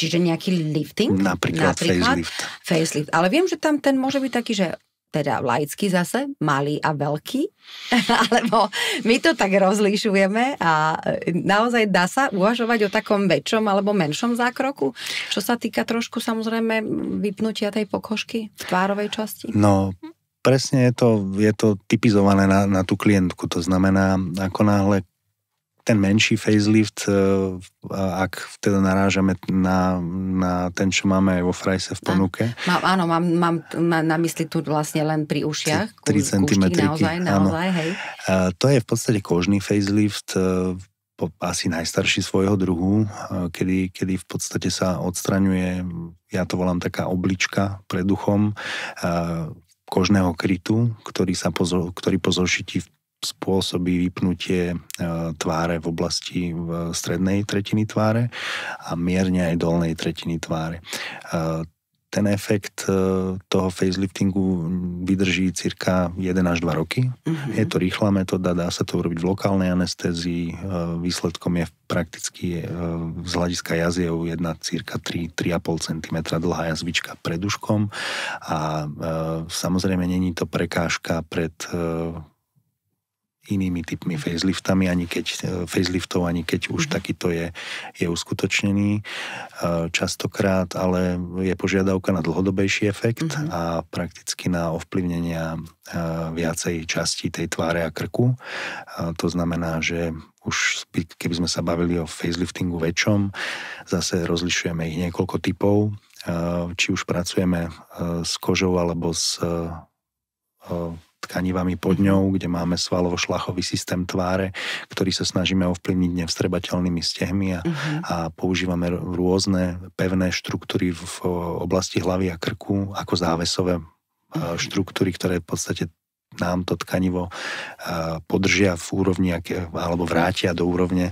Čiže nejaký lifting? Napríklad facelift. Facelift. Ale viem, že tam ten môže byť taký, že teda laický zase, malý a veľký, alebo my to tak rozlišujeme a naozaj dá sa uvažovať o takom väčšom alebo menšom zákroku, čo sa týka trošku samozrejme vypnutia tej pokožky v tvárovej časti? No, presne je to typizované na tú klientku, to znamená, ako náhle ten menší facelift, ak teda narážame na ten, čo máme aj vo Frajse v ponuke. Áno, mám na mysli tu vlastne len pri ušiach. 3 cm. Naozaj, hej. To je v podstate kožný facelift, asi najstarší svojho druhu, kedy v podstate sa odstraňuje, ja to volám taká oblička pred uchom, kožného krytu, ktorý po zošití spôsobí vypnutie tváre v oblasti strednej tretiny tváre a mierne aj dolnej tretiny tváre. Ten efekt toho faceliftingu vydrží cirka 1 až 2 roky. Je to rýchla metóda, dá sa to urobiť v lokálnej anestézii. Výsledkom je prakticky z hľadiska jaziev jedna cirka 3,5 cm dlhá jazvička pred uškom a samozrejme není to prekážka pred inými typmi faceliftov, ani keď už takýto je uskutočnený častokrát, ale je požiadavka na dlhodobejší efekt a prakticky na ovplyvnenia viacej častí tej tváre a krku. To znamená, že už keby sme sa bavili o faceliftingu väčšom, zase rozlišujeme ich niekoľko typov, či už pracujeme s kožou alebo s tkanivami pod ňou, kde máme svalovo-šlachový systém tváre, ktorý sa snažíme ovplyvniť nevstrebateľnými stehmi a používame rôzne pevné štruktúry v oblasti hlavy a krku ako závesové štruktúry, ktoré v podstate nám to tkanivo podržia v úrovni, alebo vrátia do úrovne,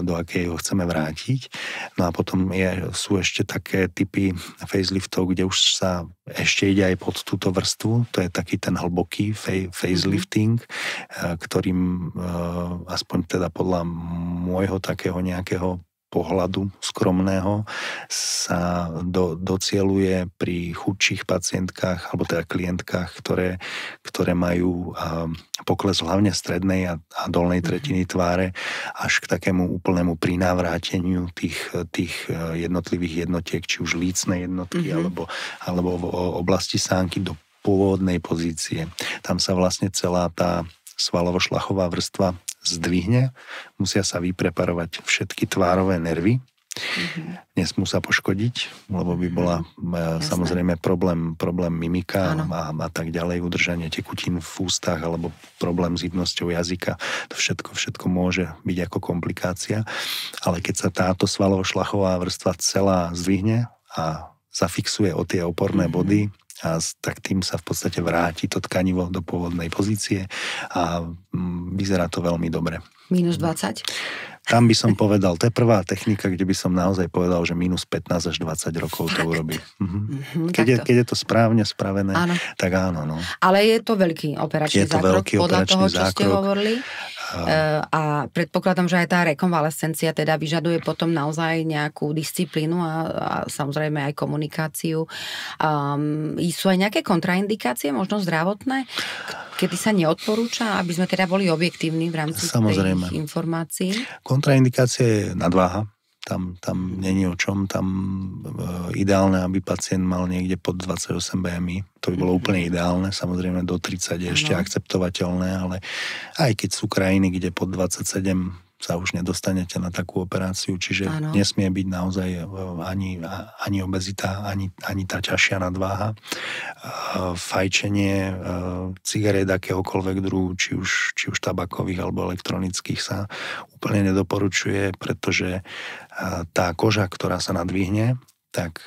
do akej ho chceme vrátiť. No a potom sú ešte také typy faceliftov, kde už sa ešte ide aj pod túto vrstvu. To je taký ten hlboký facelifting, ktorým aspoň teda podľa môjho takého nejakého pohľadu skromného sa docieluje pri chudších pacientkách alebo teda klientkách, ktoré majú pokles hlavne strednej a dolnej tretiny tváre až k takému úplnému prinávráteniu tých jednotlivých jednotiek, či už lícnej jednotky alebo v oblasti sánky do pôvodnej pozície. Tam sa vlastne celá tá svalovo-šlachová vrstva zdvihne, musia sa vypreparovať všetky tvárové nervy, nesmú sa poškodiť, lebo by bola samozrejme problém mimika a tak ďalej, udržanie tekutín v ústach alebo problém s hybnosťou jazyka. To všetko môže byť ako komplikácia, ale keď sa táto svalovo-šlachová vrstva celá zdvihne a zafixuje o tie oporné body, a tak tým sa v podstate vráti to tkanivo do pôvodnej pozície a vyzerá to veľmi dobre. Minus 20? Tam by som povedal, to je prvá technika, kde by som naozaj povedal, že minus 15 až 20 rokov to urobí. Keď je to správne spravené, tak áno. No. Ale je to veľký operačný zákrok, podľa toho, čo ste hovorili. A predpokladám, že aj tá rekonvalescencia teda vyžaduje potom naozaj nejakú disciplínu a samozrejme aj komunikáciu. Sú aj nejaké kontraindikácie, možno zdravotné, kedy sa neodporúča, aby sme teda boli objektívni v rámci tých informácií? Kontraindikácia je nadváha. Tam není o čom, tam ideálne, aby pacient mal niekde pod 28 BMI. To by bolo úplne ideálne, samozrejme do 30 je ešte akceptovateľné, ale aj keď sú krajiny, kde pod 27 sa už nedostanete na takú operáciu, čiže nesmie byť naozaj ani obezita, ani tá ťažšia nadváha. Fajčenie cigaret akéhokoľvek druhu, či už tabakových alebo elektronických sa úplne nedoporučuje, pretože tá koža, ktorá sa nadvihne, tak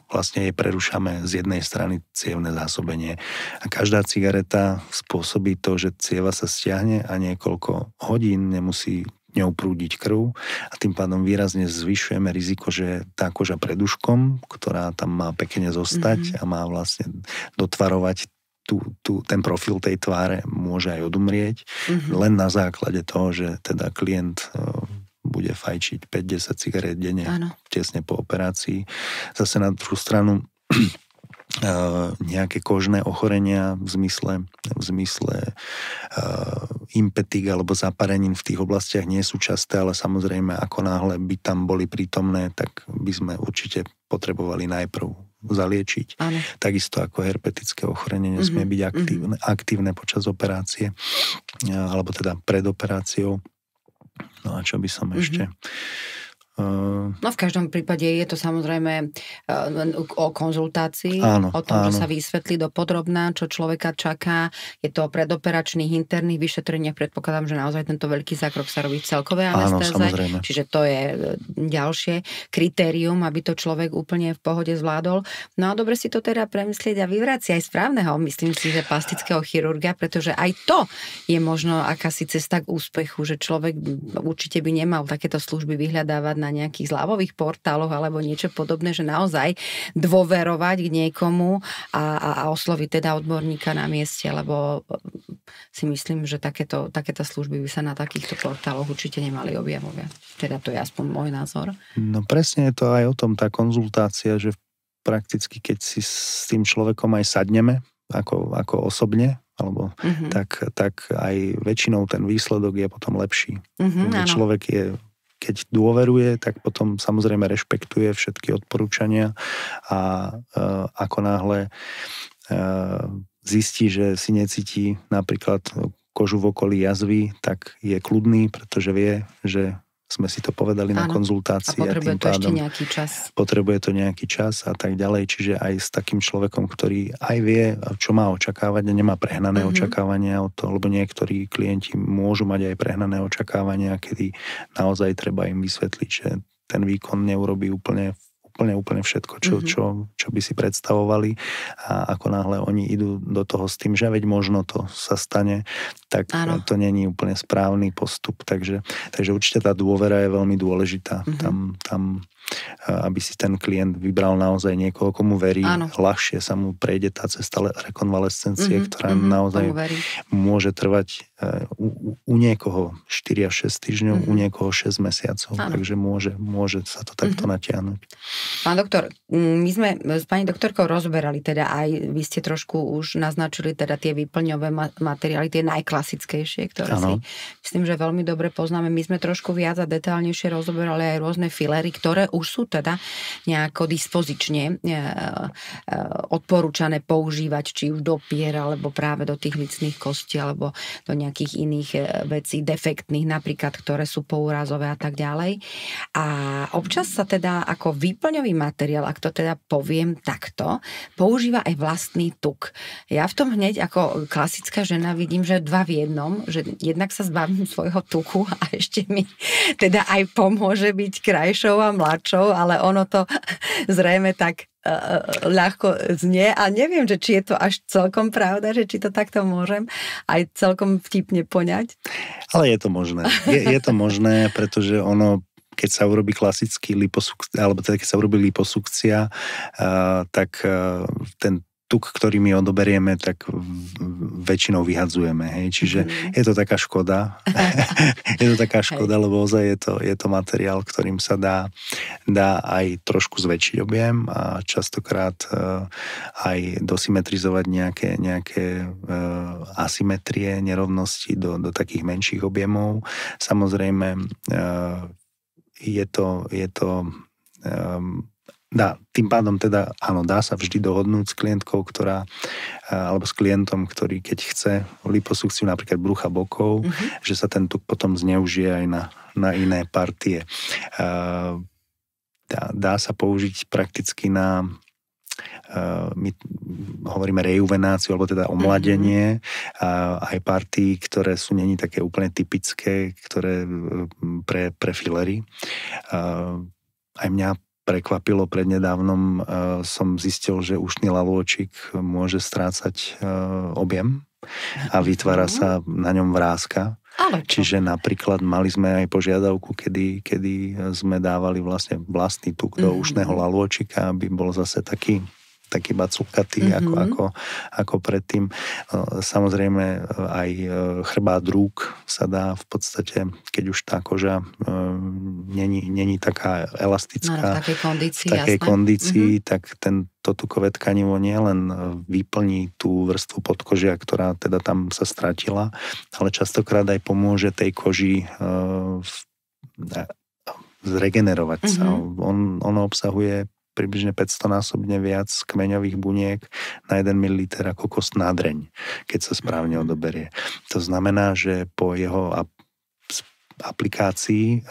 vlastne jej prerušame z jednej strany cievne zásobenie. A každá cigareta spôsobí to, že cieva sa stiahne a niekoľko hodín nemusí ňou prúdiť krv a tým pádom výrazne zvyšujeme riziko, že tá koža pred uškom, ktorá tam má pekne zostať a má vlastne dotvarovať ten profil tej tváre, môže aj odumrieť len na základe toho, že teda klient bude fajčiť 5-10 cigaret denne tesne po operácii. Zase na druhú stranu nejaké kožné ochorenia v zmysle impetík alebo zaparenín v tých oblastiach nie sú časté, ale samozrejme ako náhle by tam boli prítomné, tak by sme určite potrebovali najprv zaliečiť. Áno. Takisto ako herpetické ochorenie nesmie byť aktívne počas operácie alebo teda pred operáciou. No a čo by som ešte... No v každom prípade je to samozrejme o konzultácii, o tom, že sa vysvetlí dopodrobná, čo človeka čaká. Je to o predoperačných interných vyšetreniach. Predpokladám, že naozaj tento veľký zákrok sa robí v celkovej anestéze. Čiže to je ďalšie kritérium, aby to človek úplne v pohode zvládol. No a dobre si to teda premyslieť a vyvrať si aj správneho, myslím si, že plastického chirurga, pretože aj to je možno akási cesta k úspechu, že človek určite by nemal takéto služby vyhľadávať na nejakých zľavových portáloch alebo niečo podobné, že naozaj dôverovať k niekomu a osloviť teda odborníka na mieste, lebo si myslím, že takéto služby by sa na takýchto portáloch určite nemali objavovať. Teda to je aspoň môj názor. No presne je to aj o tom, tá konzultácia, že prakticky keď si s tým človekom aj sadneme, ako osobne, alebo tak aj väčšinou ten výsledok je potom lepší. Človek je, keď dôveruje, tak potom samozrejme rešpektuje všetky odporúčania a ako náhle zistí, že si necíti napríklad kožu v okolí jazvy, tak je kľudný, pretože vie, že sme si to povedali na konzultácii. A potrebuje to ešte nejaký čas. Potrebuje to nejaký čas a tak ďalej. Čiže aj s takým človekom, ktorý aj vie, čo má očakávať a nemá prehnané očakávania od toho, lebo niektorí klienti môžu mať aj prehnané očakávania, kedy naozaj treba im vysvetliť, že ten výkon neurobí úplne všetko, čo by si predstavovali a ako náhle oni idú do toho s tým, že veď možno to sa stane, tak to není úplne správny postup. Takže určite tá dôvera je veľmi dôležitá. Tam aby si ten klient vybral naozaj niekoho, komu verí, ľahšie sa mu prejde tá cesta rekonvalescencie, ktorá naozaj môže trvať u niekoho 4 až 6 týždňov, u niekoho 6 mesiacov. Takže môže sa to takto natiahnuť. Pán doktor, my sme s pani doktorkou rozberali teda aj, vy ste trošku už naznačili teda tie výplňové materiály, tie najklasickejšie, ktoré si myslím, že veľmi dobre poznáme. My sme trošku viac a detailnejšie rozoberali aj rôzne filery, ktoré už sú teda nejako dispozične odporúčané používať, či už do pier, alebo práve do tých lícnych kostí, alebo do nejakých iných vecí defektných, napríklad, ktoré sú pourazové a tak ďalej. A občas sa teda ako výplňový materiál, ak to teda poviem takto, používa aj vlastný tuk. Ja v tom hneď ako klasická žena vidím, že 2 v 1, že jednak sa zbavím svojho tuku a ešte mi teda aj pomôže byť krajšou a mladšou, ale ono to zrejme tak ľahko znie a neviem, že či je to až celkom pravda, že či to takto môžem aj celkom vtipne poňať. Ale je to možné. Je to možné, pretože ono, keď sa urobí klasický liposukcia, alebo teda keď sa urobí liposukcia, tak ten tuk, ktorý my odoberieme, tak väčšinou vyhadzujeme. Hej? Čiže je to taká škoda. Je to taká škoda, lebo ozaj je to materiál, ktorým sa dá aj trošku zväčšiť objem a častokrát aj dosymetrizovať nejaké asymetrie, nerovnosti do takých menších objemov. Samozrejme, je to tým pádom teda, áno, dá sa vždy dohodnúť s klientkou, alebo s klientom, ktorý keď chce liposukciu napríklad brucha bokov, že sa ten tuk potom zneužije aj na iné partie. Dá sa použiť prakticky na my hovoríme rejuvenáciu, alebo teda omladenie, aj partii, ktoré sú není také úplne typické, ktoré pre filery. Aj mňa prekvapilo prednedávnom, som zistil, že ušný lalôčik môže strácať objem a vytvára sa na ňom vráska. Čiže napríklad mali sme aj požiadavku, kedy sme dávali vlastný tuk do ušného lalôčika, aby bol zase taký taký bacukatý ako predtým. Samozrejme aj chrbát rúk sa dá v podstate, keď už tá koža není taká elastická, v takej kondícii, tak to tukové tkanivo nielen vyplní tú vrstvu podkožia, ktorá teda tam sa stratila, ale častokrát aj pomôže tej koži zregenerovať sa. Ono obsahuje približne 500-násobne viac kmeňových buniek na 1 ml ako kostná dreň, keď sa správne odoberie. To znamená, že po jeho aplikácii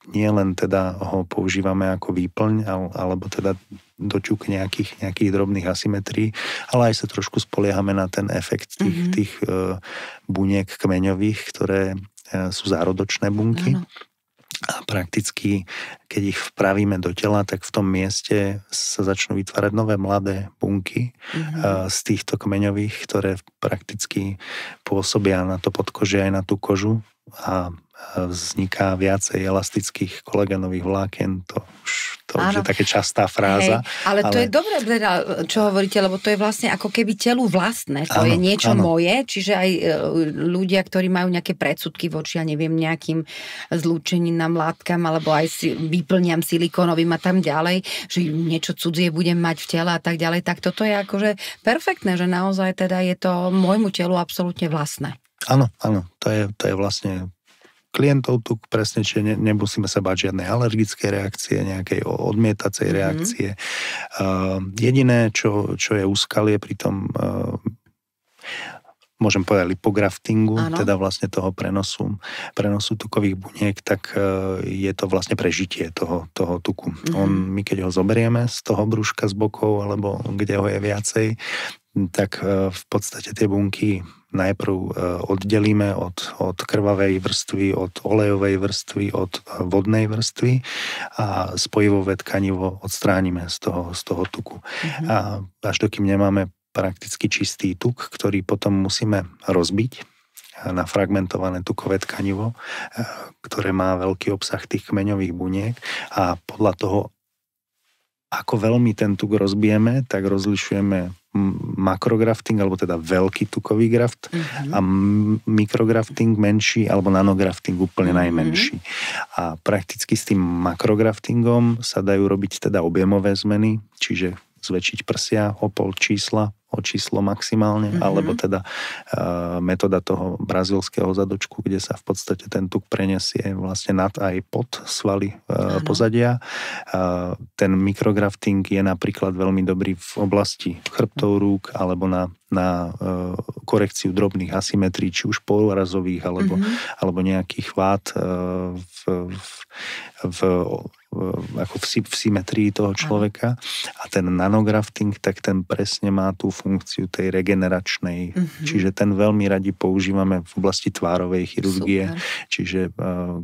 nie len teda ho používame ako výplň alebo teda doťuk nejakých drobných asymetrií, ale aj sa trošku spoliehame na ten efekt tých buniek kmeňových, ktoré sú zárodočné bunky. A prakticky, keď ich vpravíme do tela, tak v tom mieste sa začnú vytvárať nové mladé bunky z týchto kmeňových, ktoré prakticky pôsobia na to podkožie aj na tú kožu a vzniká viacej elastických kolagénových vlákien. To už je také častá fráza. Hej, ale to je dobré, čo hovoríte, lebo to je vlastne ako keby telu vlastné. To je niečo moje, čiže aj ľudia, ktorí majú nejaké predsudky voči, ja neviem, nejakým zlúčeninám, látkam, alebo aj vyplňam silikónovým a tam ďalej, že niečo cudzie budem mať v tele a tak ďalej, tak toto je akože perfektné, že naozaj teda je to môjmu telu absolútne vlastné. Áno, to je vlastne klientov tu presne, čiže nemusíme sa báť žiadnej alergickej reakcie, nejakej odmietacej reakcie. Jediné, čo je úskalie pri tom, môžem povedať, lipograftingu, teda vlastne toho prenosu tukových buniek, tak je to vlastne prežitie toho tuku. My keď ho zoberieme z toho brúška z bokov, alebo kde ho je viacej, tak v podstate tie bunky najprv oddelíme od krvavej vrstvy, od olejovej vrstvy, od vodnej vrstvy a spojivové tkanivo odstránime z toho tuku. A až dokým nemáme prakticky čistý tuk, ktorý potom musíme rozbiť na fragmentované tukové tkanivo, ktoré má veľký obsah tých kmeňových buniek a podľa toho, ako veľmi ten tuk rozbijeme, tak rozlišujeme makrografting, alebo teda veľký tukový graft a mikrografting menší, alebo nanografting úplne najmenší. A prakticky s tým makrograftingom sa dajú robiť teda objemové zmeny, čiže zväčšiť prsia o pol čísla, o číslo maximálne, alebo teda metóda toho brazílskeho zadočku, kde sa v podstate ten tuk prenesie vlastne nad aj pod svaly pozadia. Ten mikrografting je napríklad veľmi dobrý v oblasti chrbtov rúk alebo na korekciu drobných asymetrií, či už polrazových alebo nejakých vád v symetrii toho človeka. A ten nanografting, tak ten presne má tú funkciu tej regeneračnej. Čiže ten veľmi radi používame v oblasti tvárovej chirurgie. Super. Čiže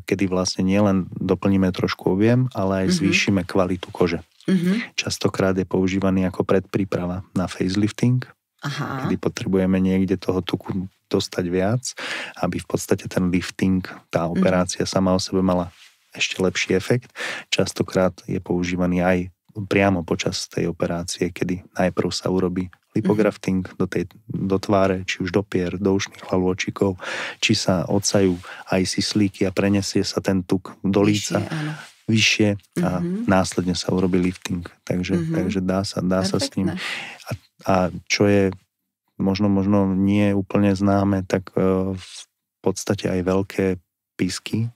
kedy vlastne nielen doplníme trošku objem, ale aj zvýšime kvalitu kože. Častokrát je používaný ako predpríprava na facelifting, kedy potrebujeme niekde toho tuku dostať viac, aby v podstate ten lifting, tá operácia sama o sebe mala ešte lepší efekt. Častokrát je používaný aj priamo počas tej operácie, kedy najprv sa urobí lipografting do tváre, či už do pier, do ušných hlavôčikov, či sa odsajú aj sislíky a prenesie sa ten tuk do líca vyššie a následne sa urobí lifting. Takže dá sa s ním. A čo je možno nie úplne známe, tak v podstate aj veľké písky,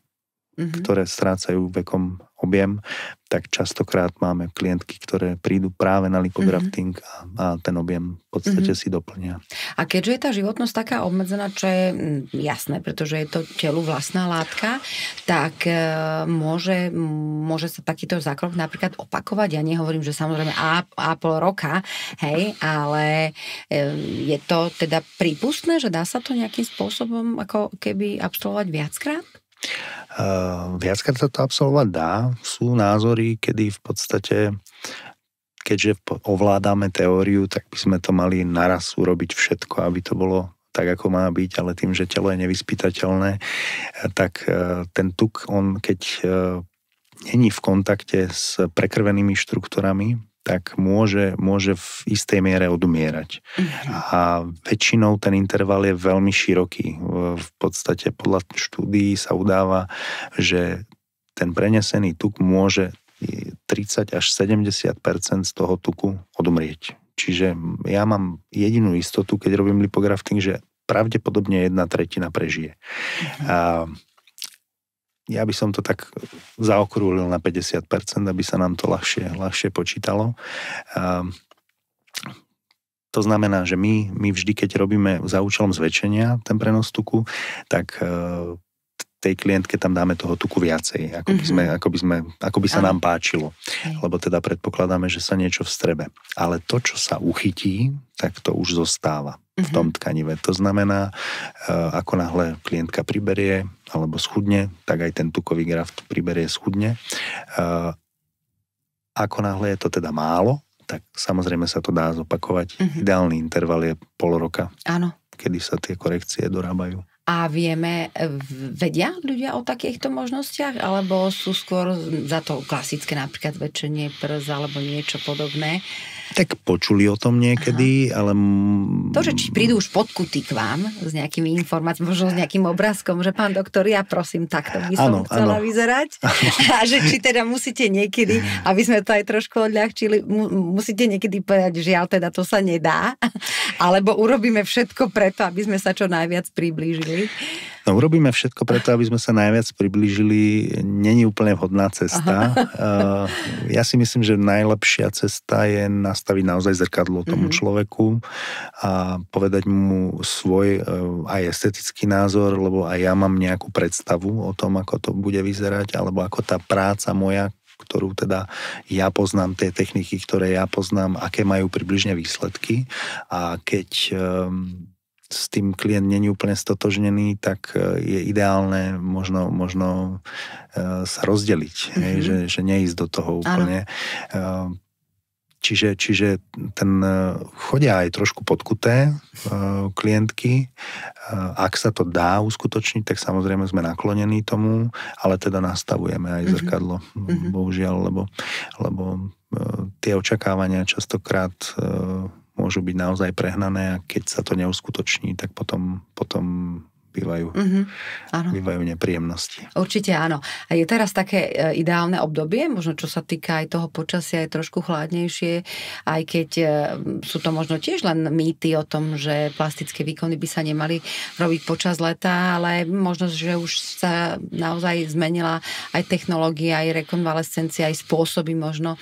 ktoré strácajú vekom objem, tak častokrát máme klientky, ktoré prídu práve na lipografting a ten objem v podstate si doplnia. A keďže je tá životnosť taká obmedzená, čo je jasné, pretože je to telu vlastná látka, tak môže sa takýto zákrok napríklad opakovať. Ja nehovorím, že samozrejme a pol roka, hej, ale je to teda prípustné, že dá sa to nejakým spôsobom ako keby absolvovať viackrát? Viackrát sa to absolvovať dá. Sú názory, kedy v podstate, keďže ovládame teóriu, tak by sme to mali naraz urobiť všetko, aby to bolo tak, ako má byť, ale tým, že telo je nevyspytateľné, tak ten tuk, on keď není v kontakte s prekrvenými štruktúrami, tak môže v istej miere odumierať. A väčšinou ten interval je veľmi široký. V podstate podľa štúdií sa udáva, že ten prenesený tuk môže 30 až 70% z toho tuku odumrieť. Čiže ja mám jedinú istotu, keď robím lipografting, že pravdepodobne 1/3 prežije. A ja by som to tak zaokrúhlil na 50%, aby sa nám to ľahšie počítalo. To znamená, že my vždy, keď robíme za účelom zväčšenia ten prenos tuku, tak tej klientke tam dáme toho tuku viacej, ako by sa nám páčilo. Lebo teda predpokladáme, že sa niečo vstrebe. Ale to, čo sa uchytí, tak to už zostáva v tom tkanive. To znamená, ako náhle klientka priberie alebo schudne, tak aj ten tukový graft priberie, schudne. Ako náhle je to teda málo, tak samozrejme sa to dá zopakovať. Ideálny interval je pol roka, kedy sa tie korekcie dorábajú. A vedia ľudia o takýchto možnostiach, alebo sú skôr za to klasické napríklad väčšenie prs alebo niečo podobné? Tak počuli o tom niekedy, ale... To, že či prídu už podkutí k vám s nejakými informáciami, možno s nejakým obrázkom, že pán doktor, ja prosím, takto by som chcela vyzerať. A že či teda musíte niekedy, aby sme to aj trošku odľahčili, musíte niekedy povedať, že žiaľ, teda to sa nedá, alebo urobíme všetko preto, aby sme sa čo najviac priblížili. No, urobíme všetko preto, aby sme sa najviac priblížili. Není úplne vhodná cesta. Ja si myslím, že najlepšia cesta je nastaviť naozaj zrkadlo tomu človeku a povedať mu svoj aj estetický názor, lebo aj ja mám nejakú predstavu o tom, ako to bude vyzerať, alebo ako tá práca moja, ktorú teda ja poznám, tie techniky, ktoré ja poznám, aké majú približne výsledky. A keď s tým klient není úplne stotožnený, tak je ideálne možno sa rozdeliť, že neísť do toho úplne. Čiže chodia aj trošku podkuté klientky. Ak sa to dá uskutočniť, tak samozrejme sme naklonení tomu, ale teda nastavujeme aj zrkadlo, bohužiaľ, lebo tie očakávania častokrát môžu byť naozaj prehnané a keď sa to neuskutoční, tak potom bývajú nepríjemnosti. Určite áno. A je teraz také ideálne obdobie, možno čo sa týka aj toho počasia, je trošku chladnejšie, aj keď sú to možno tiež len mýty o tom, že plastické výkony by sa nemali robiť počas leta, ale možno, že už sa naozaj zmenila aj technológia, aj rekonvalescencia, aj spôsoby možno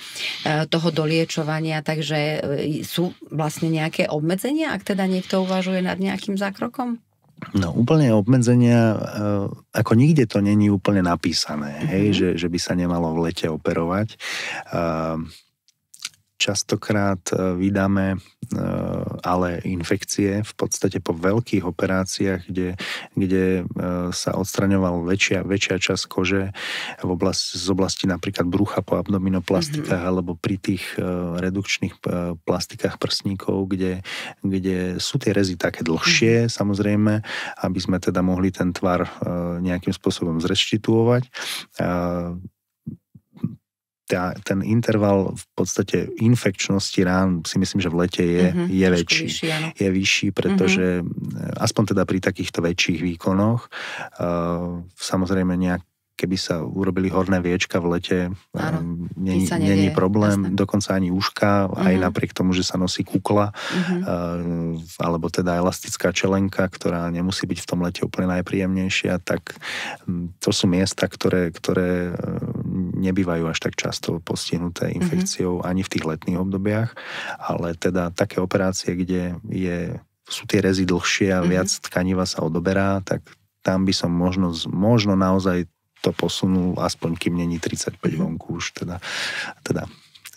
toho doliečovania, takže sú vlastne nejaké obmedzenia, ak teda niekto uvažuje nad nejakým zákrokom? No úplne obmedzenia, ako nikde to není úplne napísané, že by sa nemalo v lete operovať. Častokrát vydáme ale infekcie v podstate po veľkých operáciách, kde sa odstraňoval väčšia časť kože z oblasti napríklad brucha po abdominoplastikách alebo pri tých redukčných plastikách prsníkov, kde sú tie rezy také dlhšie, samozrejme, aby sme teda mohli ten tvar nejakým spôsobom zreštituovať. Ten interval v podstate infekčnosti rán si myslím, že v lete je väčší. Je vyšší, pretože aspoň teda pri takýchto väčších výkonoch samozrejme keby sa urobili horné viečka v lete, není problém, dokonca ani uška, aj napriek tomu, že sa nosí kukla, alebo teda elastická čelenka, ktorá nemusí byť v tom lete úplne najpríjemnejšia, tak to sú miesta, ktoré nebývajú až tak často postihnuté infekciou ani v tých letných obdobiach, ale teda také operácie, kde sú tie rezy dlhšie a viac tkaniva sa odoberá, tak tam by som možno naozaj to posunul, aspoň kým není 35 vonku už teda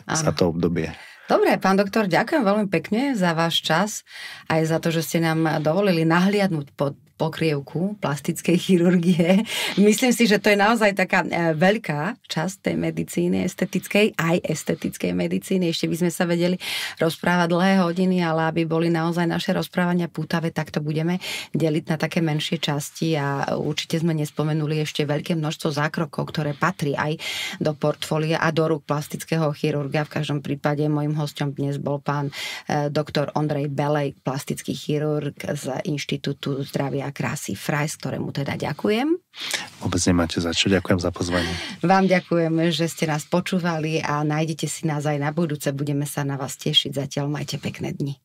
za to obdobie. Dobre, pán doktor, ďakujem veľmi pekne za váš čas, aj za to, že ste nám dovolili nahliadnúť pod pokrievku plastickej chirurgie. Myslím si, že to je naozaj taká veľká časť tej medicíny estetickej, aj estetickej medicíny. Ešte by sme sa vedeli rozprávať dlhé hodiny, ale aby boli naozaj naše rozprávania pútavé, tak to budeme deliť na také menšie časti a určite sme nespomenuli ešte veľké množstvo zákrokov, ktoré patrí aj do portfólia a do rúk plastického chirurga. V každom prípade môjim hosťom dnes bol pán doktor Ondrej Belej, plastický chirurg z Inštitútu zdravia a krásy Frais, ktorému teda ďakujem. Vôbec nemáte za čo, ďakujem za pozvanie. Vám ďakujem, že ste nás počúvali a nájdete si nás aj na budúce, budeme sa na vás tešiť. Zatiaľ majte pekné dni.